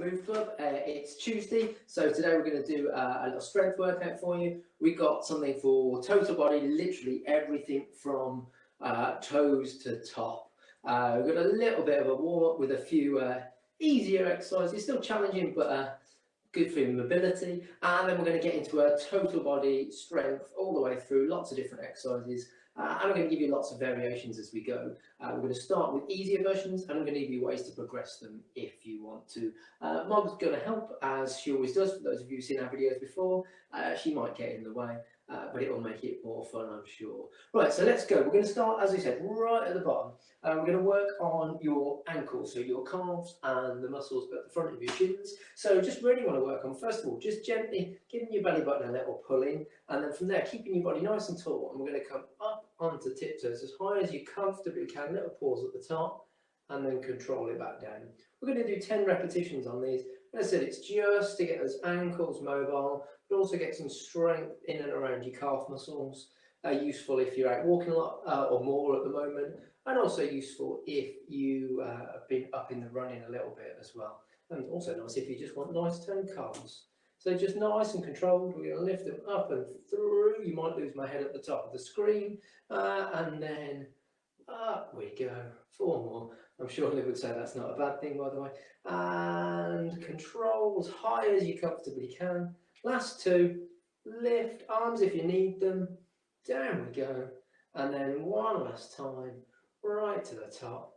Move Club. It's Tuesday, so today we're going to do a little strength workout for you. We got something for total body, literally everything from toes to top. We've got a little bit of a warm up with a few easier exercises, still challenging but good for your mobility, and then we're going to get into a total body strength all the way through, lots of different exercises. And I'm going to give you lots of variations as we go. We're going to start with easier versions, and I'm going to give you ways to progress them if you want to. Mog's going to help, as she always does. For those of you who've seen our videos before, she might get in the way, but it will make it more fun, I'm sure. Right, so let's go. We're going to start, as we said, right at the bottom. We're going to work on your ankles, so your calves and the muscles at the front of your shins. So just really want to work on, first of all, just gently giving your belly button a little pull in, and then from there, keeping your body nice and tall. And we're going to come up onto tiptoes as high as you comfortably can. Little pause at the top, and then control it back down. We're going to do 10 repetitions on these. As I said, it's just to get those ankles mobile, but also get some strength in and around your calf muscles. Useful if you're out walking a lot or more at the moment, and also useful if you have been up in the running a little bit as well. And also nice if you just want nice toned calves. So just nice and controlled. We're going to lift them up and through. You might lose my head at the top of the screen, and then up we go. 4 more. I'm sure Liv would say that's not a bad thing, by the way. And control as high as you comfortably can. Last 2. Lift arms if you need them. Down we go. And then one last time, right to the top.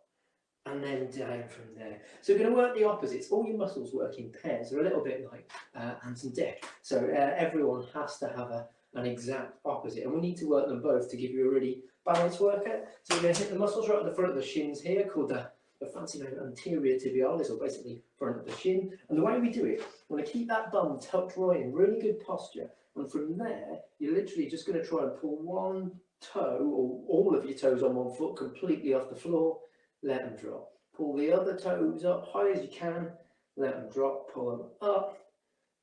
And then down from there. So we're going to work the opposites. All your muscles work in pairs. They're a little bit like ant and deck. So everyone has to have an exact opposite. And we need to work them both to give you a really balanced workout. So we're going to hit the muscles right at the front of the shins here, called the fancy name anterior tibialis, or basically front of the shin. And the way we do it, we're going to keep that bum tucked right in, really good posture. And from there, you're literally just going to try and pull one toe, or all of your toes on one foot, completely off the floor. Let them drop. Pull the other toes up high as you can. Let them drop. Pull them up.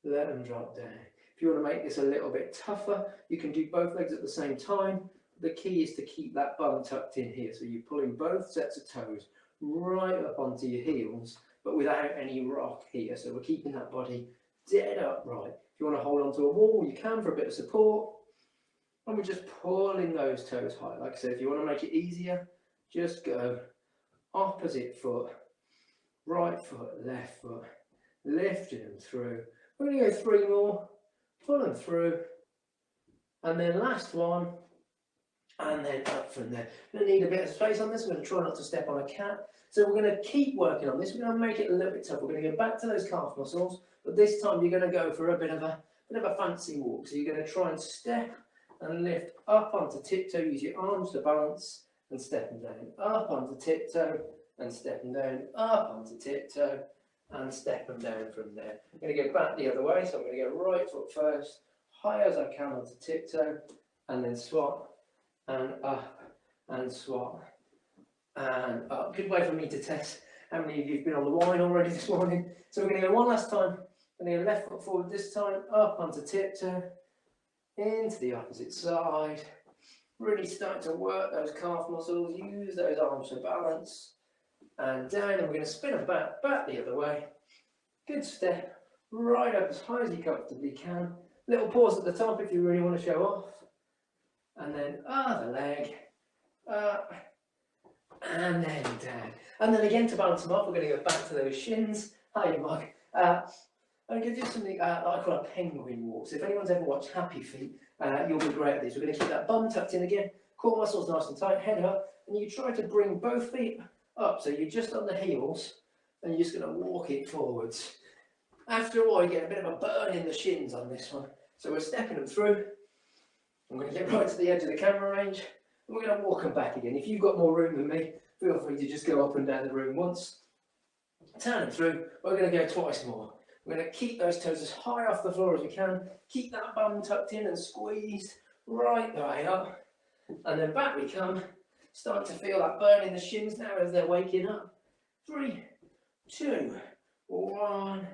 Let them drop down. If you want to make this a little bit tougher, you can do both legs at the same time. The key is to keep that bum tucked in here. So you're pulling both sets of toes right up onto your heels, but without any rock here. So we're keeping that body dead upright. If you want to hold onto a wall, you can for a bit of support. And we're just pulling those toes high. Like I said, if you want to make it easier, just go opposite foot, right foot, left foot, lifting them through. We're going to go 3 more, pull them through, and then last one, and then up from there. We're going to need a bit of space on this. We're going to try not to step on a cat. So we're going to keep working on this. We're going to make it a little bit tough. We're going to go back to those calf muscles, but this time you're going to go for a bit of a fancy walk. So you're going to try and step and lift up onto tiptoe. Use your arms to balance. And stepping down, up onto tiptoe, and stepping down, up onto tiptoe, and stepping down from there. I'm going to go back the other way, so I'm going to go right foot first, high as I can onto tiptoe, and then swap, and up, and swap, and up. Good way for me to test how many of you have been on the wine already this morning. So we're going to go one last time. I'm going to go left foot forward this time, up onto tiptoe, into the opposite side. Really starting to work those calf muscles, use those arms for balance, and down, and we're going to spin them back the other way. Good step, right up as high as you comfortably can. Little pause at the top if you really want to show off. And then other leg, up, and then down. And then again, to balance them off, we're going to go back to those shins. Hi, Mug. I'm going to do something that I call a penguin walk. So if anyone's ever watched Happy Feet, you'll be great at this. We're going to keep that bum tucked in again, core muscles nice and tight, head up, and you try to bring both feet up. So you're just on the heels, and you're just going to walk it forwards. After a while, you get a bit of a burn in the shins on this one. So we're stepping them through. I'm going to get right to the edge of the camera range, and we're going to walk them back again. If you've got more room than me, feel free to just go up and down the room once. Turn them through. We're going to go twice more. We're going to keep those toes as high off the floor as we can. Keep that bum tucked in and squeezed right the way up. And then back we come. Starting to feel that burn in the shins now as they're waking up. 3, 2, 1,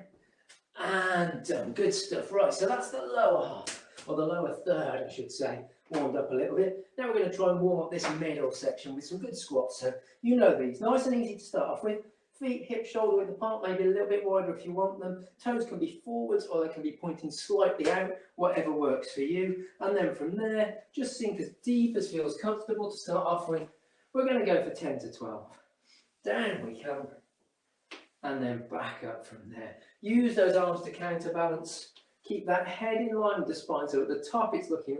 and done. Good stuff. Right, so that's the lower half, or the lower third, I should say, warmed up a little bit. Now we're going to try and warm up this middle section with some good squats. So you know these. Nice and easy to start off with. Feet hip shoulder width apart, maybe a little bit wider if you want them. Toes can be forwards or they can be pointing slightly out, whatever works for you. And then from there, just sink as deep as feels comfortable to start off with. We're going to go for 10 to 12. Down we come, and then back up from there. Use those arms to counterbalance. Keep that head in line with the spine, so at the top it's looking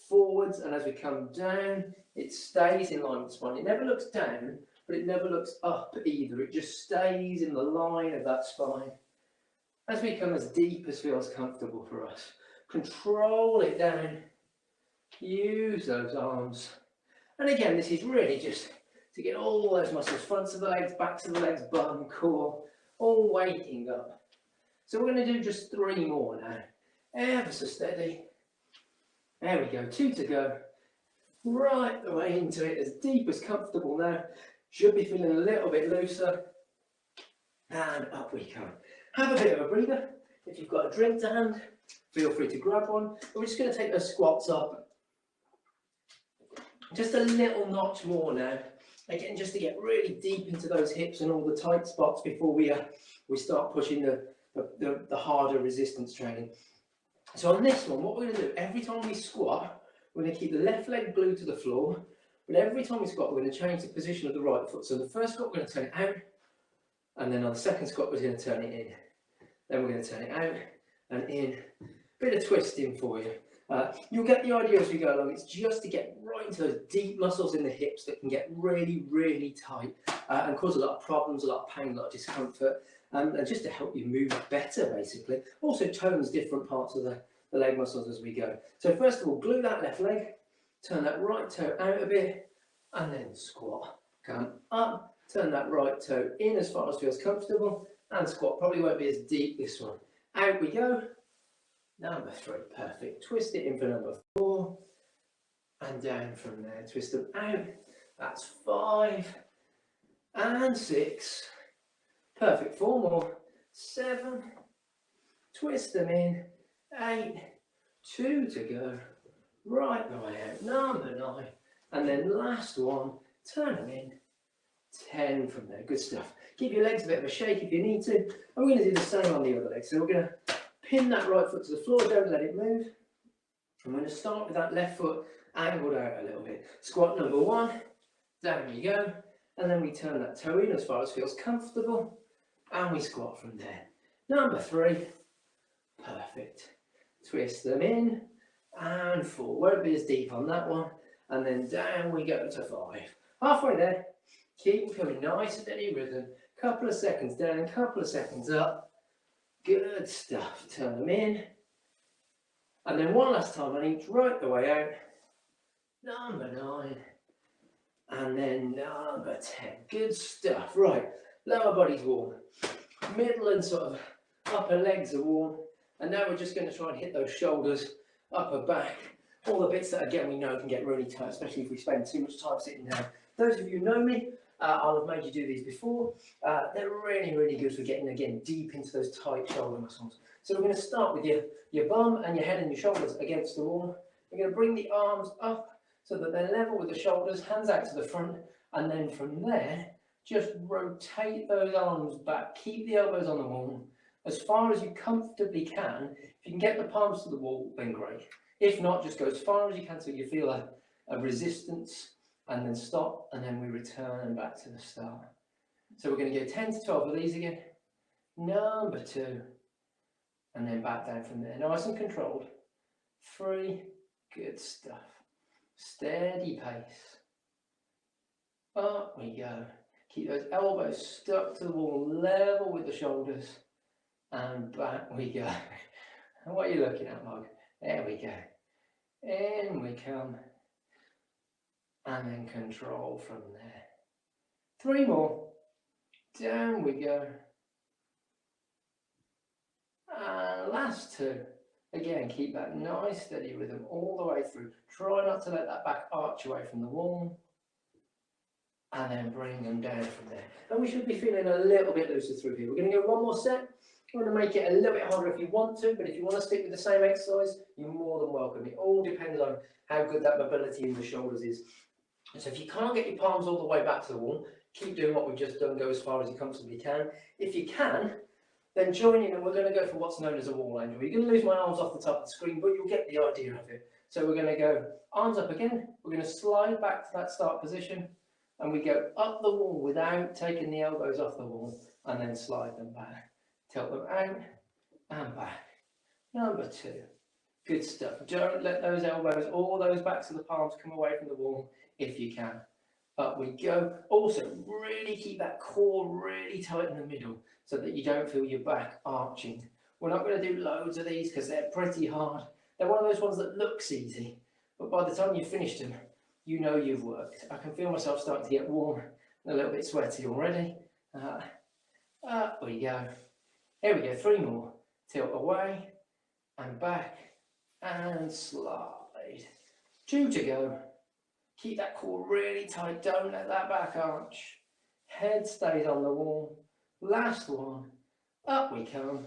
forwards, and as we come down, it stays in line with the spine. It never looks down, but it never looks up either. It just stays in the line of that spine. As we come as deep as feels comfortable for us, control it down. Use those arms. And again, this is really just to get all those muscles, fronts of the legs, backs of the legs, bum, core, all waking up. So we're going to do just 3 more now. Ever so steady. There we go, 2 to go. Right the way into it, as deep as comfortable now. Should be feeling a little bit looser. And up we come. Have a bit of a breather. If you've got a drink to hand, feel free to grab one. We're just going to take those squats up just a little notch more now. Again, just to get really deep into those hips and all the tight spots before we start pushing the harder resistance training. So on this one, what we're going to do, every time we squat, we're going to keep the left leg glued to the floor, but every time we squat, we're going to change the position of the right foot. So the first squat, we're going to turn it out, and then on the second squat, we're going to turn it in. Then we're going to turn it out and in. Bit of twisting for you. You'll get the idea as we go along. It's just to get right into those deep muscles in the hips that can get really, really tight and cause a lot of problems, a lot of pain, a lot of discomfort, and just to help you move better, basically. Also tones different parts of the leg muscles as we go. So first of all, glue that left leg, turn that right toe out a bit, and then squat. Come up, turn that right toe in as far as feels comfortable, and squat. Probably won't be as deep this one. Out we go. Number 3, perfect. Twist it in for number 4, and down from there. Twist them out. That's 5, and 6. Perfect. 4 more. 7. Twist them in. 8. 2 to go. Right the way out. Number 9, and then last one. Turn them in. 10 from there. Good stuff. Keep your legs a bit of a shake if you need to. And we're going to do the same on the other leg. So we're going to pin that right foot to the floor, don't let it move. I'm going to start with that left foot angled out a little bit. Squat number 1, down we go, and then we turn that toe in as far as feels comfortable, and we squat from there. Number 3, perfect. Twist them in, and 4. Won't be as deep on that one, and then down we go to 5. Halfway there, keep coming, nice steady rhythm. Couple of seconds down, couple of seconds up. Good stuff. Turn them in. And then one last time on each, right the way out. Number 9. And then number 10. Good stuff. Right. Lower body's warm. Middle and sort of upper legs are warm. And now we're just going to try and hit those shoulders, upper back. All the bits that, again, we know can get really tight, especially if we spend too much time sitting down. Those of you who know me, I'll have made you do these before. They're really, really good for getting, again, deep into those tight shoulder muscles. So we're going to start with your bum and your head and your shoulders against the wall. We're going to bring the arms up so that they're level with the shoulders, hands out to the front, and then from there, just rotate those arms back. Keep the elbows on the wall as far as you comfortably can. If you can get the palms to the wall, then great. If not, just go as far as you can till you feel a resistance, and then stop, and then we return back to the start. So we're going to go 10 to 12 of these again. Number 2, and then back down from there. Nice and controlled. 3, good stuff. Steady pace. Up we go. Keep those elbows stuck to the wall, level with the shoulders, and back we go. What are you looking at, Mug? There we go. In we come. And then control from there. 3 more. Down we go. And last 2. Again, keep that nice steady rhythm all the way through. Try not to let that back arch away from the wall. And then bring them down from there. And we should be feeling a little bit looser through here. We're going to go 1 more set. We're going to make it a little bit harder if you want to, but if you want to stick with the same exercise, you're more than welcome. It all depends on how good that mobility in the shoulders is. So if you can't get your palms all the way back to the wall, keep doing what we've just done, go as far as you comfortably can. If you can, then join in, and we're going to go for what's known as a wall angel. You're going to lose my arms off the top of the screen, but you'll get the idea of it. So we're going to go arms up again, we're going to slide back to that start position, and we go up the wall without taking the elbows off the wall, and then slide them back. Tilt them out and back. Number 2. Good stuff. Don't let those elbows or those backs of the palms come away from the wall if you can. Up we go. Also, really keep that core really tight in the middle so that you don't feel your back arching. We're not going to do loads of these because they're pretty hard. They're one of those ones that looks easy, but by the time you've finished them, you know you've worked. I can feel myself starting to get warm and a little bit sweaty already. Up we go. Here we go. 3 more. Tilt away and back and slide. 2 to go. Keep that core really tight. Don't let that back arch. Head stays on the wall. Last one. Up we come.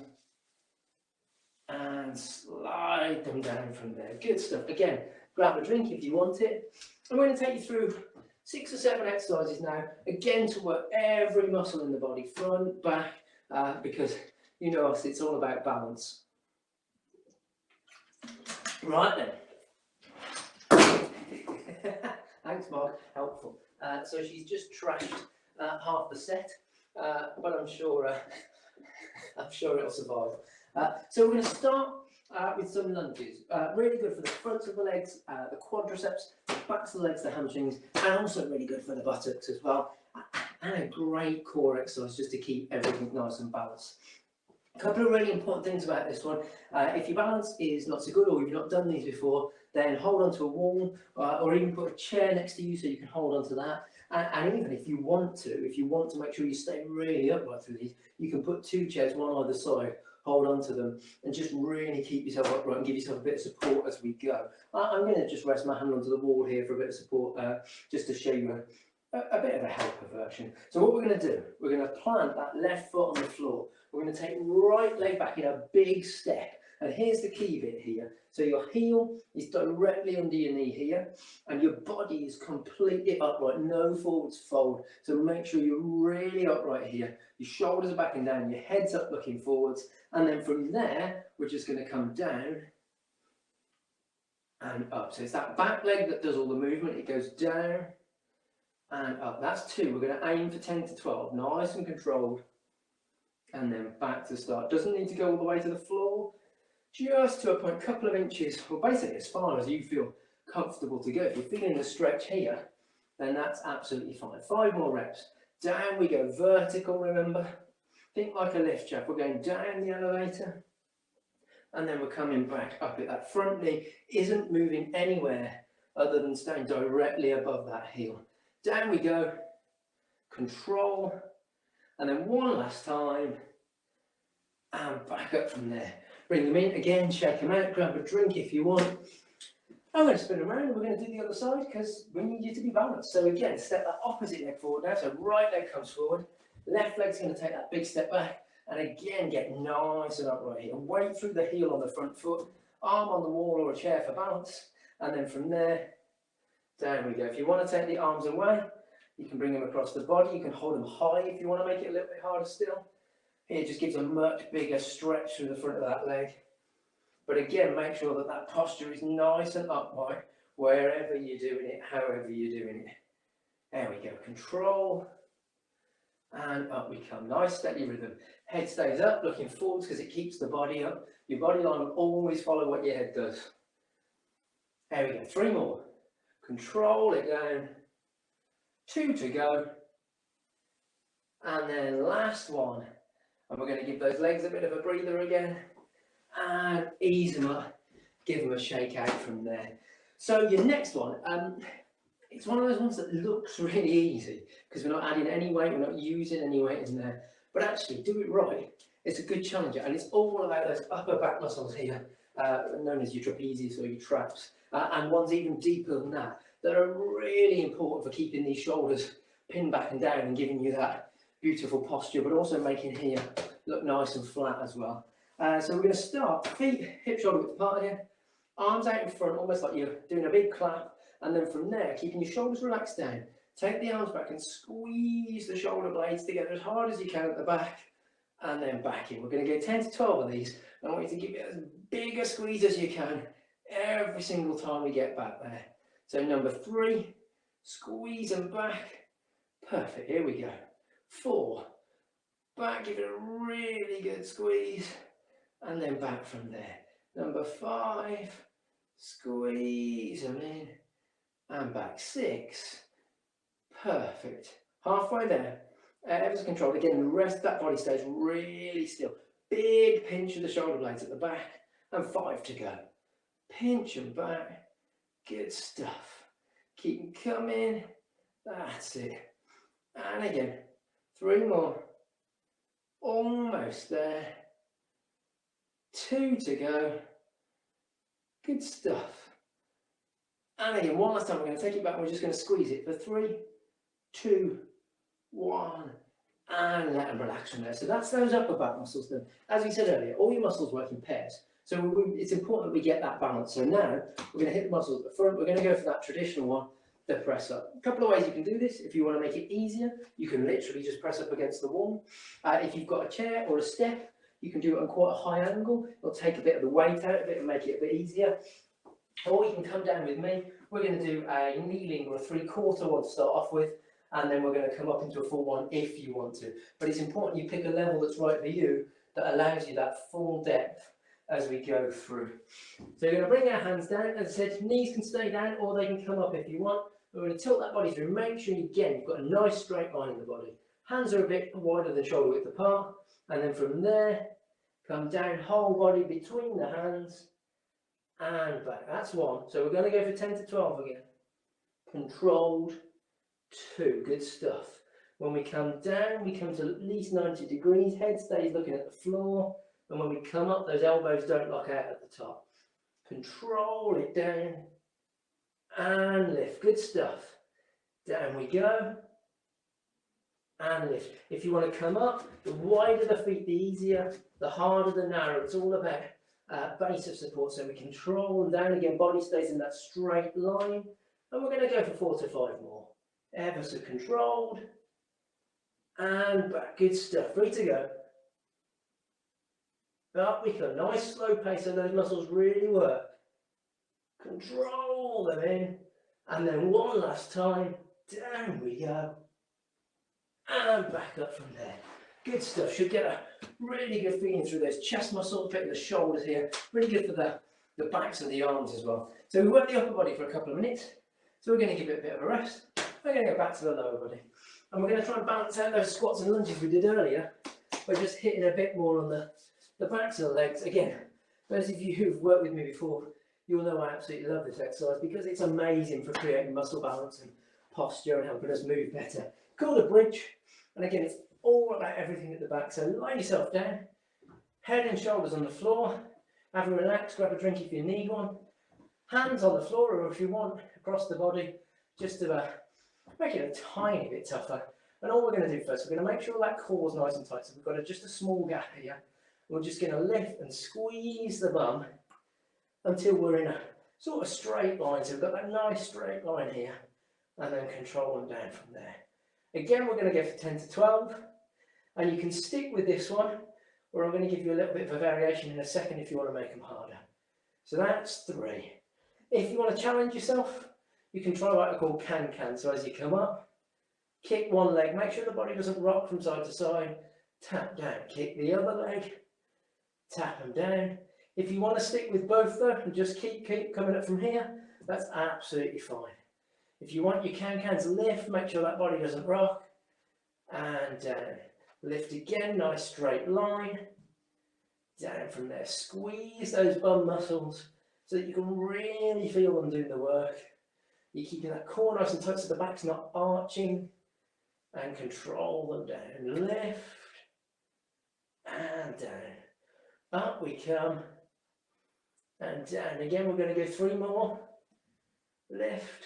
And slide them down from there. Good stuff. Again, grab a drink if you want it. I'm going to take you through 6 or 7 exercises now. Again, to work every muscle in the body, front, back, because you know us, it's all about balance. Right then. Thanks, Mark. Helpful. So she's just trashed half the set, but I'm sure it'll survive. So we're going to start with some lunges. Really good for the fronts of the legs, the quadriceps, the backs of the legs, the hamstrings, and also really good for the buttocks as well. And a great core exercise just to keep everything nice and balanced. A couple of really important things about this one. If your balance is not so good, or you've not done these before, then hold onto a wall, or even put a chair next to you so you can hold onto that. And even if you want to make sure you stay really upright through these, you can put 2 chairs, one either side, hold onto them, and just really keep yourself upright and give yourself a bit of support as we go. I'm going to just rest my hand onto the wall here for a bit of support, just to show you a bit of a helper version. So what we're going to do, we're going to plant that left foot on the floor. We're going to take right leg back in a big step. And here's the key bit here. So your heel is directly under your knee here, and your body is completely upright, no forwards fold. So make sure you're really upright here. Your shoulders are back and down, your head's up looking forwards. And then from there, we're just going to come down and up. So it's that back leg that does all the movement. It goes down and up. That's 2. We're going to aim for 10 to 12, nice and controlled. And then back to start. Doesn't need to go all the way to the floor, just to a point, couple of inches, or basically as far as you feel comfortable to go. If you're feeling the stretch here, then that's absolutely fine. 5 more reps. Down we go, vertical, remember. Think like a lift jack. We're going down the elevator, and then we're coming back up it. That front knee isn't moving anywhere other than staying directly above that heel. Down we go, control, and then one last time, and back up from there. Bring them in again, shake them out, grab a drink if you want. I'm going to spin around and we're going to do the other side because we need you to be balanced. So again, step that opposite leg forward now. So right leg comes forward, left leg's going to take that big step back, and again get nice and upright here. Weight through the heel on the front foot, arm on the wall or a chair for balance, and then from there, down we go. If you want to take the arms away, you can bring them across the body. You can hold them high if you want to make it a little bit harder still. Here, it just gives a much bigger stretch through the front of that leg. But again, make sure that that posture is nice and upright wherever you're doing it, however you're doing it. There we go. Control. And up we come. Nice steady rhythm. Head stays up, looking forwards because it keeps the body up. Your body line will always follow what your head does. There we go. 3 more. Control it down. 2 to go. And then last one. And we're going to give those legs a bit of a breather again. And ease them up. Give them a shake out from there. So your next one, it's one of those ones that looks really easy because we're not adding any weight, we're not using any weight in there. But actually, do it right. It's a good challenger, and it's all about those upper back muscles here, known as your trapezius or your traps, and ones even deeper than that, that are really important for keeping these shoulders pinned back and down and giving you that beautiful posture, but also making here look nice and flat as well. So we're going to start feet hip shoulder width apart here, arms out in front, almost like you're doing a big clap, And then from there, keeping your shoulders relaxed down, take the arms back and squeeze the shoulder blades together as hard as you can at the back, and then back in. We're going to go 10 to 12 of these. I want you to give it as big a squeeze as you can every single time we get back there. So number 3, squeeze them back. Perfect, here we go. 4, back, give it a really good squeeze, and then back from there. Number 5, squeeze them in, and back. 6, perfect. Halfway there, ever so controlled. Again, the rest of that body stays really still. Big pinch of the shoulder blades at the back, and 5 to go. Pinch them back, good stuff. Keep them coming, that's it. And again, 3 more, almost there. 2 to go, good stuff. And again, one last time, we're going to take it back and we're just going to squeeze it for 3, 2, 1, and let them relax from there. So that's those upper back muscles done. As we said earlier, all your muscles work in pairs. So it's important that we get that balance. So now we're going to hit the muscles at the front. We're going to go for that traditional one, the press up. A couple of ways you can do this. If you want to make it easier, you can literally just press up against the wall. If you've got a chair or a step, you can do it on quite a high angle. It'll take a bit of the weight out of it and make it a bit easier. Or you can come down with me. We're going to do a kneeling or a 3/4 one to start off with, and then we're going to come up into a full one if you want to. But it's important you pick a level that's right for you, that allows you that full depth as we go through. So you're going to bring our hands down. As I said, knees can stay down or they can come up if you want. We're going to tilt that body through. Make sure, again, you've got a nice straight line in the body. Hands are a bit wider than shoulder width apart. And then from there, come down, whole body between the hands and back. That's 1. So we're going to go for 10 to 12 again. Controlled. 2. Good stuff. When we come down, we come to at least 90 degrees. Head stays looking at the floor. And when we come up, those elbows don't lock out at the top. Control it down and lift. Good stuff. Down we go and lift. If you want to come up, the wider the feet, the easier, the harder the narrow. It's all about base of support. So we control and down again. Body stays in that straight line. And we're going to go for 4 to 5 more. Ever so controlled and back. Good stuff. 3 to go. Up we come. Nice slow pace so those muscles really work. Control them in. And then one last time. Down we go. And back up from there. Good stuff. Should get a really good feeling through those chest muscles, bit of the shoulders here. Really good for the backs and the arms as well. So we work the upper body for a couple of minutes. So we're going to give it a bit of a rest. We're going to go back to the lower body. And we're going to try and balance out those squats and lunges we did earlier. We're just hitting a bit more on the backs of the legs. Again, those of you who've worked with me before, you'll know I absolutely love this exercise because it's amazing for creating muscle balance and posture and helping us move better. Called a bridge. And again, it's all about everything at the back. So lie yourself down, head and shoulders on the floor. Have a relax, grab a drink if you need one. Hands on the floor, or if you want, across the body, just to make it a tiny bit tougher. And all we're going to do first, we're going to make sure that core's nice and tight. So we've got just a small gap here. We're just going to lift and squeeze the bum until we're in a sort of straight line. So we've got that nice straight line here, and then control them down from there. Again, we're going to go for 10 to 12, and you can stick with this one, or I'm going to give you a little bit of a variation in a second if you want to make them harder. So that's 3. If you want to challenge yourself, you can try what I call can-can. So as you come up, kick one leg, make sure the body doesn't rock from side to side, tap down, kick the other leg, tap them down. If you want to stick with both though, and just keep coming up from here, that's absolutely fine. If you want your can-cans, lift, make sure that body doesn't rock, and down. Lift again, nice straight line. Down from there, squeeze those bum muscles so that you can really feel them doing the work. You're keeping that core nice and tight so the back's not arching, and control them down. Lift and down. Up we come and down. Again, we're going to go 3 more. Lift.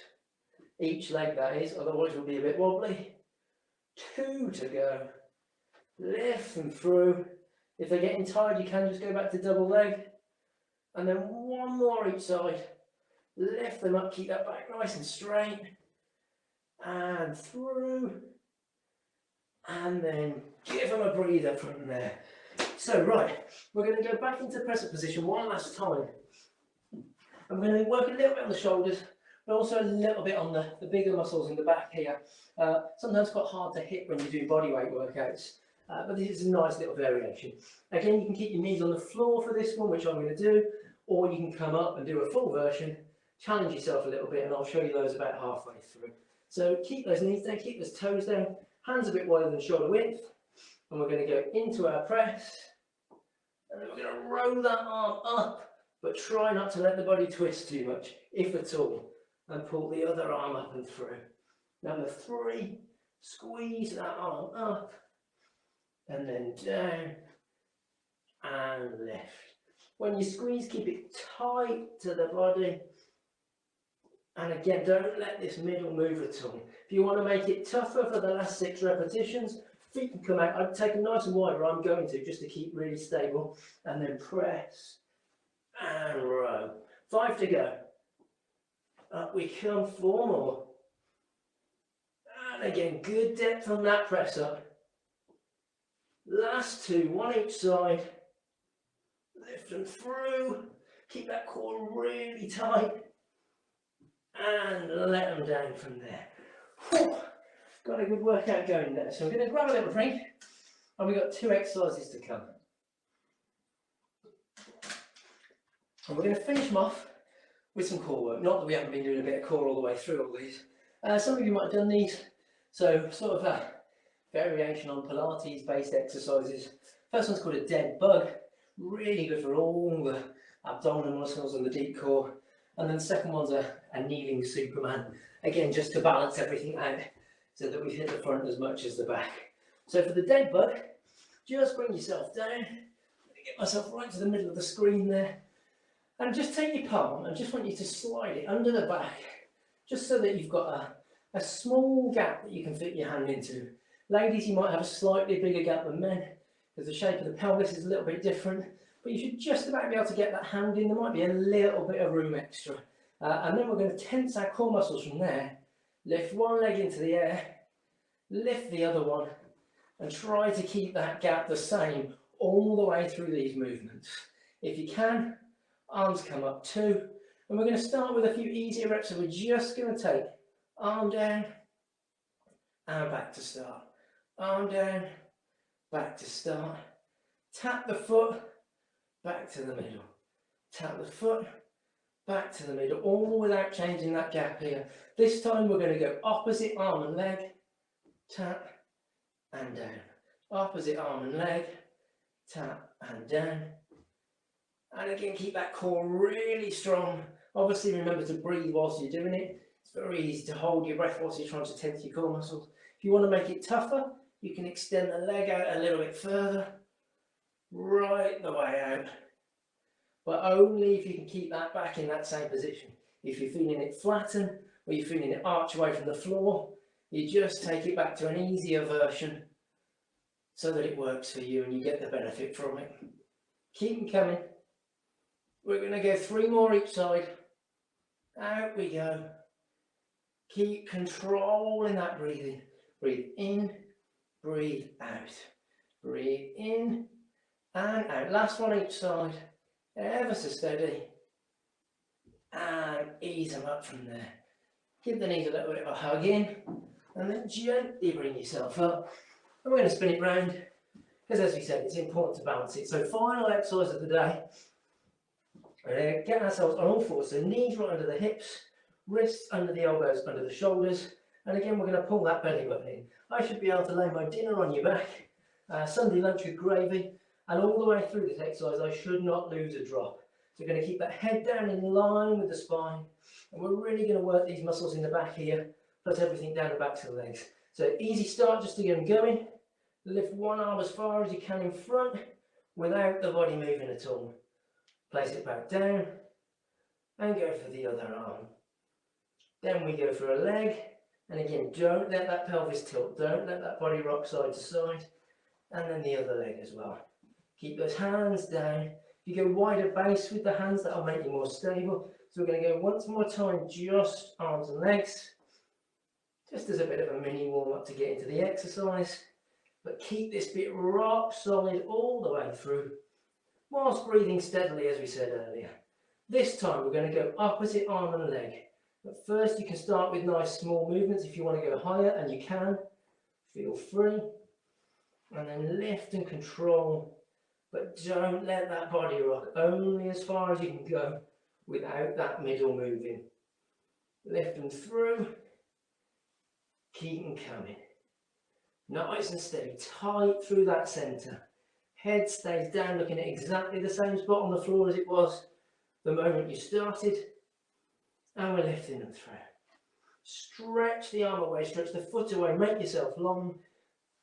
Each leg, that is, otherwise we'll be a bit wobbly. 2 to go. Lift them through. If they're getting tired, you can just go back to double leg. And then 1 more each side. lift them up, keep that back nice and straight, and through, and then give them a breather from there. So right, we're going to go back into press-up position one last time. I'm going to work a little bit on the shoulders, but also a little bit on the bigger muscles in the back here. Sometimes quite hard to hit when you do bodyweight workouts, but this is a nice little variation. Again, you can keep your knees on the floor for this one, which I'm going to do, or you can come up and do a full version, challenge yourself a little bit, and I'll show you those about halfway through. So keep those knees down, keep those toes down, hands a bit wider than shoulder width, and we're going to go into our press, and then we're going to roll that arm up, but try not to let the body twist too much, if at all, and pull the other arm up and through. Number 3, squeeze that arm up, and then down, and lift. When you squeeze, keep it tight to the body, and again, don't let this middle move at all. If you want to make it tougher for the last 6 repetitions, feet can come out. I'd take a nice and wide where I'm going to, just to keep really stable, and then press and row. 5 to go. Up we come, 4 more. And again, good depth on that press up. Last 2, 1 each side. Lift them through. Keep that core really tight. And let them down from there. Whew. Got a good workout going there. So I'm going to grab a little drink, and we've got 2 exercises to come. And we're going to finish them off with some core work. Not that we haven't been doing a bit of core all the way through all these. Some of you might have done these, so sort of a variation on Pilates based exercises. First one's called a dead bug, really good for all the abdominal muscles and the deep core. And then the second one's a kneeling Superman, again just to balance everything out so that we hit the front as much as the back. So for the dead bug, just bring yourself down. Get myself right to the middle of the screen there. And just take your palm, and just want you to slide it under the back, just so that you've got a small gap that you can fit your hand into. Ladies, you might have a slightly bigger gap than men, because the shape of the pelvis is a little bit different, but you should just about be able to get that hand in. There might be a little bit of room extra. And then we're going to tense our core muscles from there, lift one leg into the air, lift the other one, and try to keep that gap the same all the way through these movements. If you can, arms come up too, and we're going to start with a few easier reps. So we're just going to take arm down and back to start, arm down, back to start, tap the foot, back to the middle, tap the foot, back to the middle, all without changing that gap here. This time we're going to go opposite arm and leg, tap and down, opposite arm and leg, tap and down. And again, keep that core really strong. Obviously, remember to breathe whilst you're doing it. It's very easy to hold your breath whilst you're trying to tense your core muscles. If you want to make it tougher, you can extend the leg out a little bit further, right the way out. But only if you can keep that back in that same position. If you're feeling it flatten, or you're feeling it arch away from the floor, you just take it back to an easier version so that it works for you and you get the benefit from it. Keep them coming. We're going to go 3 more each side. Out we go. Keep controlling that breathing. Breathe in, breathe out. Breathe in and out. Last one each side. Ever so steady. And ease them up from there. Give the knees a little bit of a hug in. And then gently bring yourself up. And we're going to spin it round. Because as we said, it's important to balance it. So final exercise of the day. We're going to get ourselves on all fours, so knees right under the hips, wrists under the elbows, under the shoulders, and again we're going to pull that belly button in. I should be able to lay my dinner on your back, Sunday lunch with gravy, and all the way through this exercise I should not lose a drop. So we're going to keep that head down in line with the spine, and we're really going to work these muscles in the back here, plus everything down the back to the legs. So easy start just to get them going. Lift one arm as far as you can in front, without the body moving at all. Place it back down and go for the other arm. Then we go for a leg, and again, don't let that pelvis tilt, don't let that body rock side to side, and then the other leg as well. Keep those hands down. If you go wider base with the hands, that'll make you more stable. So we're going to go once more time, just arms and legs, just as a bit of a mini warm up to get into the exercise. But keep this bit rock solid all the way through, whilst breathing steadily, as we said earlier. This time we're going to go opposite arm and leg. But first you can start with nice small movements if you want to go higher, and you can. Feel free. And then lift and control. But don't let that body rock, only as far as you can go without that middle moving. Lift them through. Keep them coming. Nice and steady, tight through that centre. Head stays down, looking at exactly the same spot on the floor as it was the moment you started. And we're lifting them through. Stretch the arm away, stretch the foot away, make yourself long.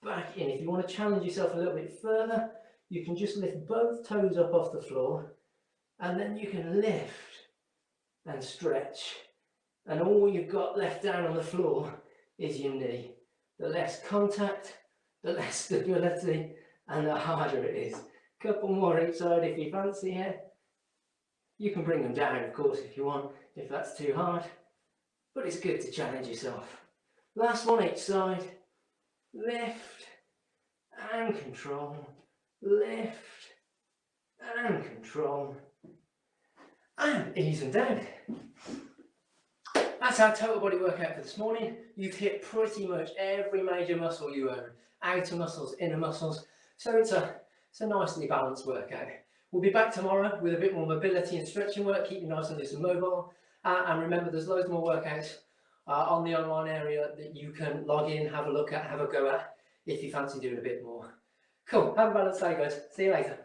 Back in. If you want to challenge yourself a little bit further, you can just lift both toes up off the floor, and then you can lift and stretch. And all you've got left down on the floor is your knee. The less contact, the less stability, and the harder it is. Couple more each side if you fancy it. You can bring them down, of course, if you want, if that's too hard. But it's good to challenge yourself. Last one each side. Lift and control. Lift and control. And ease them down. That's our total body workout for this morning. You've hit pretty much every major muscle you own. Outer muscles, inner muscles. So it's a nicely balanced workout. We'll be back tomorrow with a bit more mobility and stretching work, keep you nice and loose and mobile. And remember, there's loads more workouts on the online area that you can log in, have a look at, have a go at, if you fancy doing a bit more. Cool, have a balanced day guys. See you later.